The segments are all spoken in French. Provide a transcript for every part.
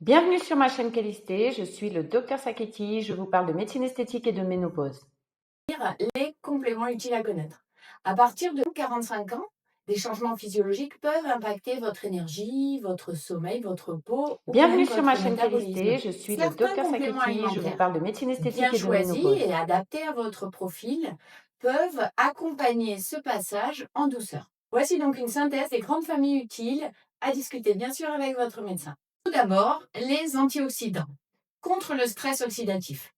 Bienvenue sur ma chaîne Kélisté, je suis le docteur Saketti, je vous parle de médecine esthétique et de ménopause. Les compléments utiles à connaître. À partir de 45 ans, des changements physiologiques peuvent impacter votre énergie, votre sommeil, votre peau ou Bienvenue même sur ma votre chaîne Kélisté, métabolisme. je suis le Certains docteur compléments Saketti, je vous alimentaires parle de médecine esthétique bien et de choisis ménopause. et adaptés à votre profil peuvent accompagner ce passage en douceur. Voici donc une synthèse des grandes familles utiles à discuter bien sûr avec votre médecin. Tout d'abord, les antioxydants contre le stress oxydatif.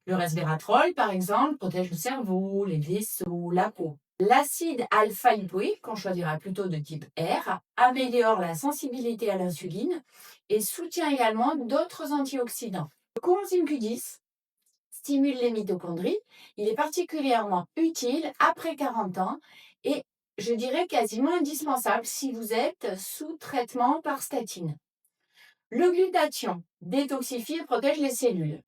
Le resveratrol, par exemple, protège le cerveau, les vaisseaux, la peau. L'acide alpha-lipoïque, qu'on choisira plutôt de type R, améliore la sensibilité à l'insuline et soutient également d'autres antioxydants. Le coenzyme Q10 stimule les mitochondries. Il est particulièrement utile après 40 ans et je dirais quasiment indispensable si vous êtes sous traitement par statine. Le glutathion détoxifie et protège les cellules.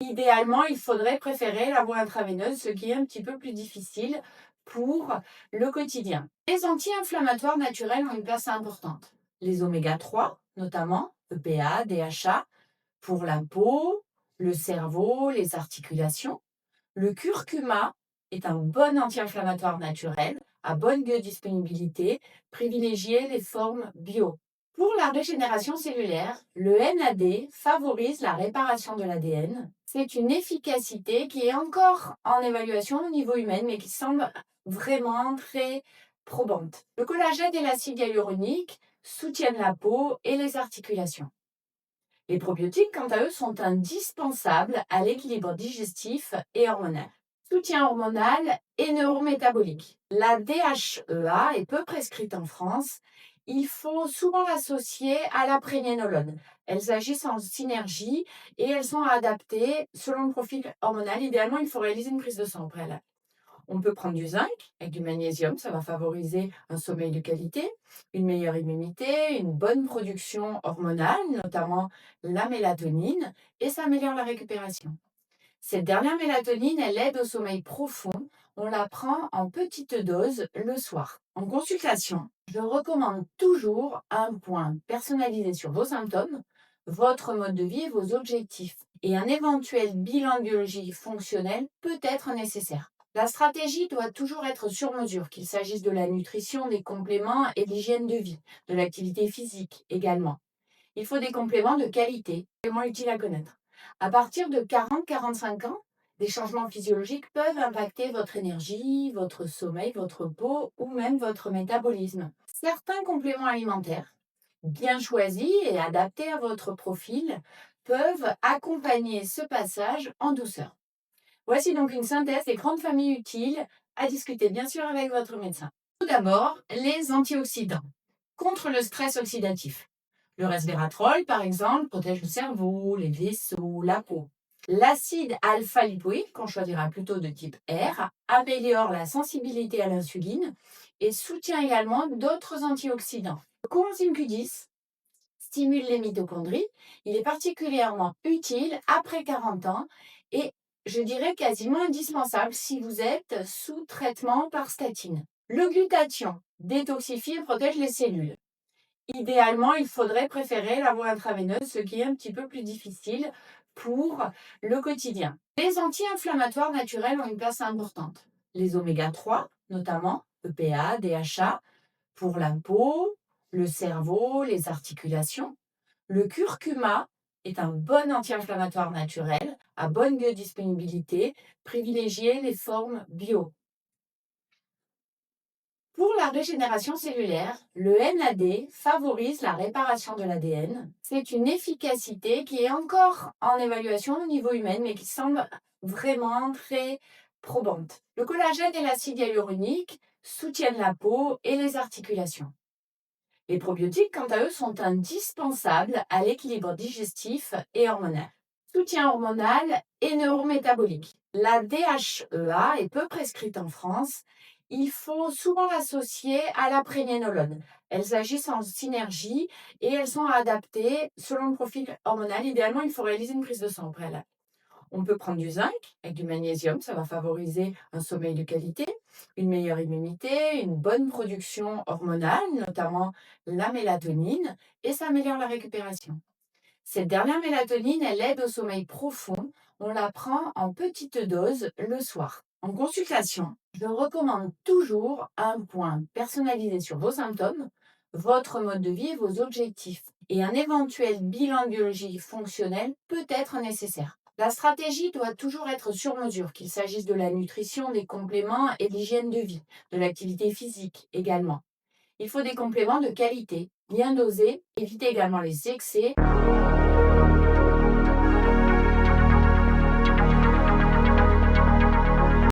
Idéalement, il faudrait préférer la voie intraveineuse, ce qui est un petit peu plus difficile pour le quotidien. Les anti-inflammatoires naturels ont une place importante. Les oméga 3, notamment EPA, DHA, pour la peau, le cerveau, les articulations. Le curcuma est un bon anti-inflammatoire naturel, à bonne biodisponibilité, privilégiez les formes bio. Pour la régénération cellulaire, le NAD favorise la réparation de l'ADN. C'est une efficacité qui est encore en évaluation au niveau humain, mais qui semble vraiment très probante. Le collagène et l'acide hyaluronique soutiennent la peau et les articulations. Les probiotiques, quant à eux, sont indispensables à l'équilibre digestif et hormonal. Soutien hormonal et neurométabolique. La DHEA est peu prescrite en France. Il faut souvent l'associer à la prégnénolone. Elles agissent en synergie et elles sont adaptées selon le profil hormonal. Idéalement, il faut réaliser une prise de sang au préalable. On peut prendre du zinc avec du magnésium, ça va favoriser un sommeil de qualité, une meilleure immunité, une bonne production hormonale, notamment la mélatonine, et ça améliore la récupération. Cette dernière mélatonine, elle aide au sommeil profond. On la prend en petite dose le soir. En consultation, je recommande toujours un point personnalisé sur vos symptômes, votre mode de vie et vos objectifs. Et un éventuel bilan de biologie fonctionnelle peut être nécessaire. La stratégie doit toujours être sur mesure, qu'il s'agisse de la nutrition, des compléments et de l'hygiène de vie, de l'activité physique également. Il faut des compléments de qualité, vraiment utiles à connaître. À partir de 40-45 ans, des changements physiologiques peuvent impacter votre énergie, votre sommeil, votre peau ou même votre métabolisme. Certains compléments alimentaires, bien choisis et adaptés à votre profil, peuvent accompagner ce passage en douceur. Voici donc une synthèse des grandes familles utiles à discuter bien sûr avec votre médecin. Tout d'abord, les antioxydants contre le stress oxydatif. Le resveratrol, par exemple, protège le cerveau, les vaisseaux, la peau. L'acide alpha-lipoïque, qu'on choisira plutôt de type R, améliore la sensibilité à l'insuline et soutient également d'autres antioxydants. Le coenzyme Q10 stimule les mitochondries. Il est particulièrement utile après 40 ans et je dirais quasiment indispensable si vous êtes sous traitement par statine. Le glutathion détoxifie et protège les cellules. Idéalement, il faudrait préférer la voie intraveineuse, ce qui est un petit peu plus difficile pour le quotidien. Les anti-inflammatoires naturels ont une place importante. Les oméga 3, notamment EPA, DHA, pour la peau, le cerveau, les articulations. Le curcuma est un bon anti-inflammatoire naturel, à bonne biodisponibilité, privilégiez les formes bio. Pour la régénération cellulaire, le NAD favorise la réparation de l'ADN. C'est une efficacité qui est encore en évaluation au niveau humain, mais qui semble vraiment très probante. Le collagène et l'acide hyaluronique soutiennent la peau et les articulations. Les probiotiques, quant à eux, sont indispensables à l'équilibre digestif et hormonal. Soutien hormonal et neurométabolique. La DHEA est peu prescrite en France. Il faut souvent l'associer à la prégnénolone. Elles agissent en synergie et elles sont adaptées selon le profil hormonal. Idéalement, il faut réaliser une prise de sang au préalable. On peut prendre du zinc avec du magnésium, ça va favoriser un sommeil de qualité, une meilleure immunité, une bonne production hormonale, notamment la mélatonine, et ça améliore la récupération. Cette dernière mélatonine, elle aide au sommeil profond. On la prend en petite dose le soir. En consultation, je recommande toujours un point personnalisé sur vos symptômes, votre mode de vie et vos objectifs. Et un éventuel bilan biologique fonctionnel peut être nécessaire. La stratégie doit toujours être sur mesure, qu'il s'agisse de la nutrition, des compléments et de l'hygiène de vie, de l'activité physique également. Il faut des compléments de qualité, bien dosés, évitez également les excès